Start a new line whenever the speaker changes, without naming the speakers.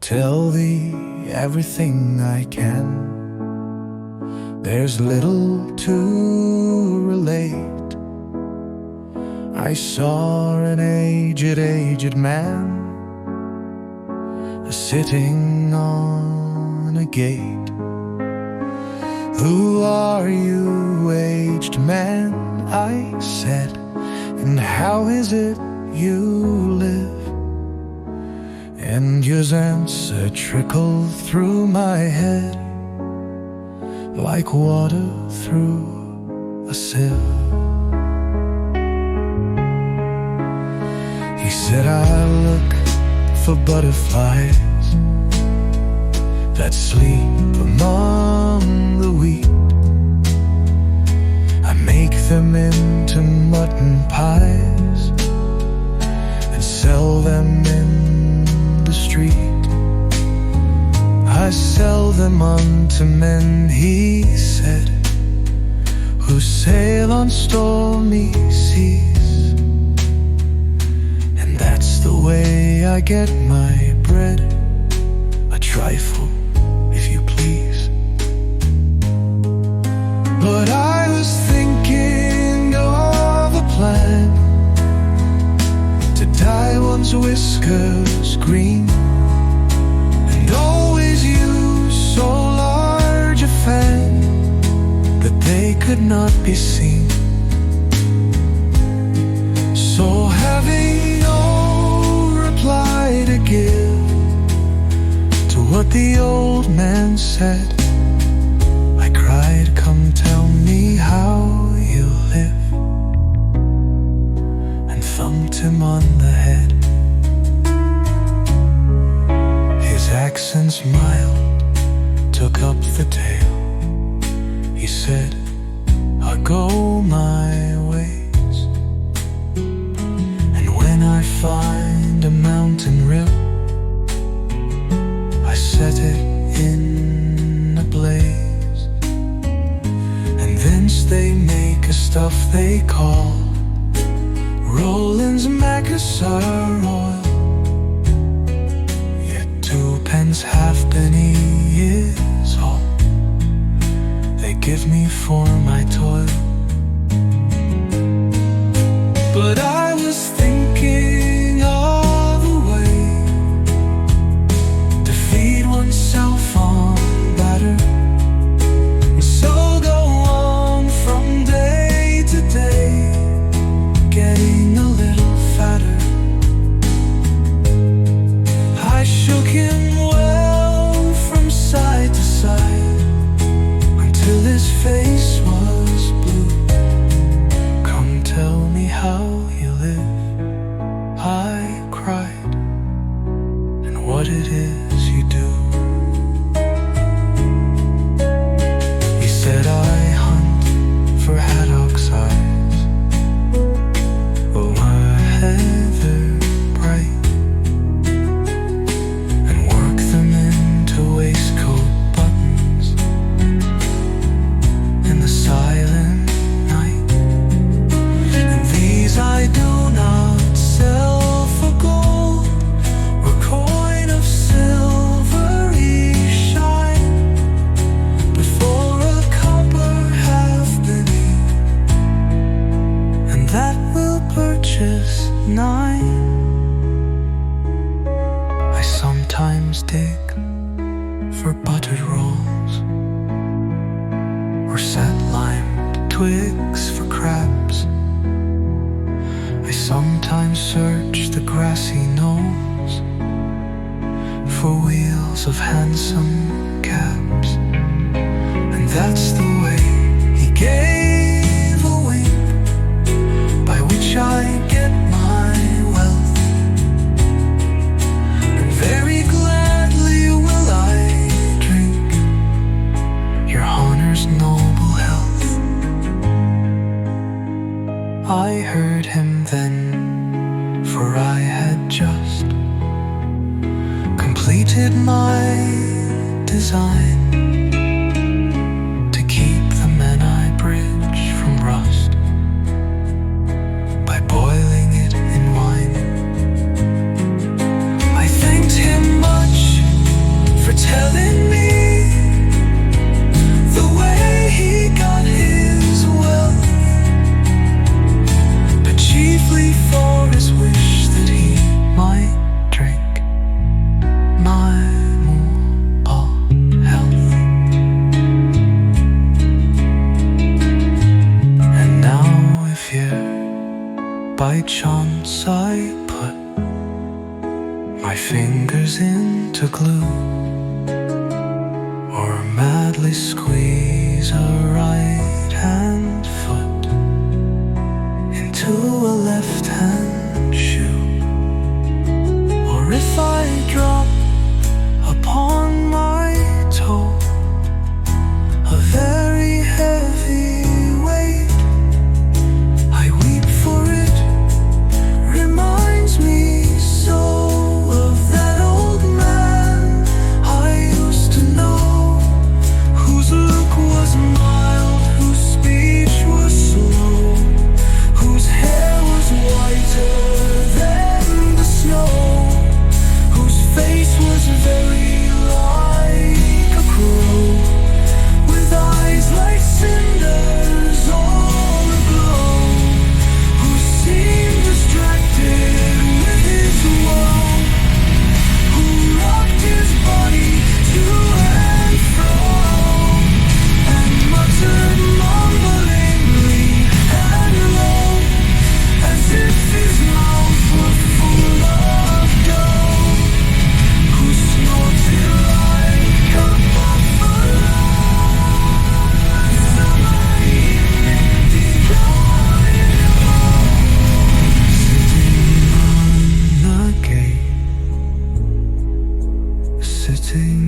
tell thee everything I can. There's little to relate. I saw an aged man sitting on a gate. Who are you, aged man? I said, and how is it you live? And his answer trickled through my head like water through a sieve. He said, I look for butterflies that sleep among the wheat. I make them into mutton-pies and sell them in the street. I sell them unto men, he said, who sail on stormy seas. And that's the way I get my bread, a trifle, if you please. But I was thinking of a plan to dye one's whiskers green, and always use so large a fan that they could not be seen. So having no reply to give to what the old man said, I cried, come tell me how you live, and thumped him on the head. His accents mild took up the tale. He said, I go my ways, and when I find a mountain rill, I set it in a blaze, and thence they make a stuff they call Roland's Macassar oil. Yet 2 pence halfpenny is all they give me for my toil. But I was thinking of a way to feed oneself on batter, and so go on from day to day, getting a little fatter. I shook him well from side to side until his face was blue. Come tell me how you live, I cried, and what it is you do. He said, I hunt for Haddocks Eyes over heather bright, and work them into waistcoat buttons in the silent night. And these I do not sell for gold or coin of silvery shine, but for a copper halfpenny, and that will purchase 9. I sometimes dig for buttered rolls, or set-limed twigs for crabs. I sometimes search the grassy knolls for wheels of hansom cabs, and that's the way he gave a wink by which I get my wealth. And very gladly will I drink your honor's noble health. I heard him then, for I had just completed my design to keep the men I bridge from rust by boiling it in wine. I thanked him much chance I put my fingers into glue, or madly squeeze a right hand foot into a left hand shoe, or if I drop upon my toe a very heavy weight, I weep for it, reminds me so of that old man I used to know, whose look was mild, whose speech was slow, whose hair was whiter than the snow, whose face was very like a crow, with eyes like cinders all aglow, who seemed distracted with his woe, who rocked his body to and fro, and muttered mumblingly and low, as if his mouth were full of dough, who snorted like a buffalo. Summer evening begun, sitting on the gate, sitting